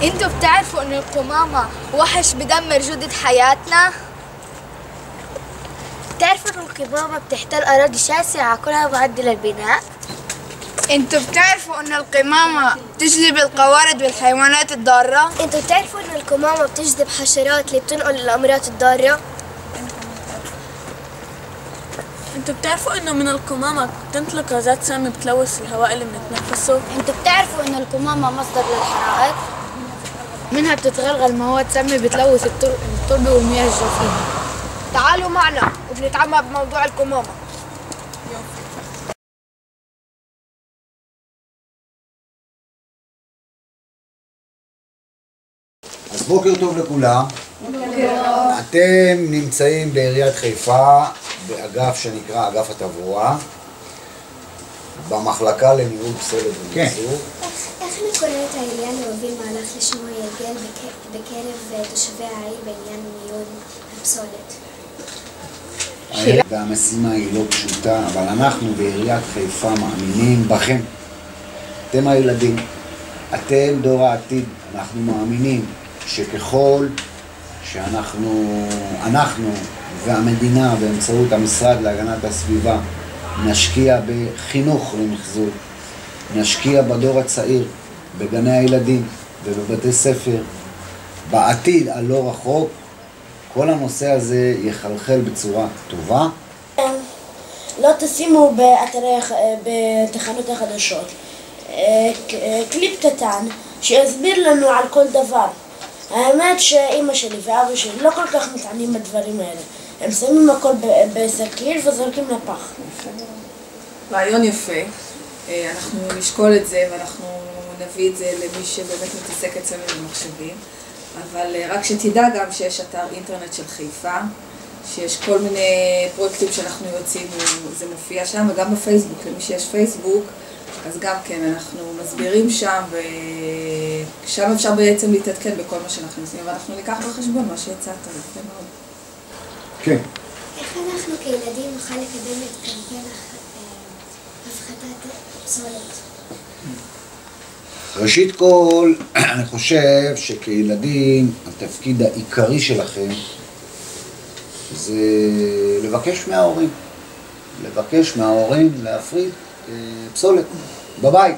انتوا بتعرفوا ان القمامة وحش بدمر جودة حياتنا؟ بتعرفوا ان القمامة بتحتل أراضي شاسعة كلها معدة للبناء؟ انتوا بتعرفوا ان القمامة بتجلب القوارض والحيوانات الضارة؟ انتوا بتعرفوا ان القمامة بتجذب حشرات اللي بتنقل الأمراض الضارة؟ انتوا بتعرفوا انه من القمامة بتنطلق غازات سامة بتلوث الهواء اللي بنتنفسه؟ انتوا بتعرفوا ان القمامة مصدر للحرائق؟ منها بتتغلغل مواد سامة بتلوث التربة والمياه الجوفية. تعالوا معنا وبنتعمق بموضوع القمامة. אז בוקר טוב לכולם. אתם נמצאים בעיריית חיפה באגף שנקרא אגף התברואה, במחלקה לניהול פסולת ומחזור. איך מתכוננת העירייה להוביל מהלך לשינוי הרגל בקרב תושבי העיר בעניין ניהול הפסולת? והמשימה היא לא פשוטה, אבל אנחנו בעיריית חיפה מאמינים בכם. אתם הילדים, אתם דור העתיד. אנחנו מאמינים שככל שאנחנו והמדינה באמצעות המשרד להגנת הסביבה נשקיע בחינוך למחזור, נשקיע בדור הצעיר, בגני הילדים ובבתי ספר, בעתיד הלא רחוק, כל הנושא הזה יחלחל בצורה טובה. לא תשימו בתחנות החדשות קליפ קטן שיסביר לנו על כל דבר. האמת שאמא שלי ואבא שלי לא כל כך מתעניינים בדברים האלה. הם שמים הכל בסכין וזורקים לפח. רעיון יפה. אנחנו נשקול את זה ואנחנו נביא את זה למי שבאמת מתעסק אצלנו במחשבים. אבל רק שתדע גם שיש אתר אינטרנט של חיפה, שיש כל מיני פרויקטים שאנחנו יוצאים, זה מופיע שם, וגם בפייסבוק, למי שיש פייסבוק, אז גם כן, אנחנו מסבירים שם, ושם אפשר בעצם להתעדכן בכל מה שאנחנו עושים, ואנחנו ניקח בחשבון מה שיצאת, יפה מאוד. כן. איך אנחנו כילדים נוכל לקדם את קמפיין הפחתת פסולת? ראשית כל, אני חושב שכילדים התפקיד העיקרי שלכם זה לבקש מההורים להפריד פסולת בבית.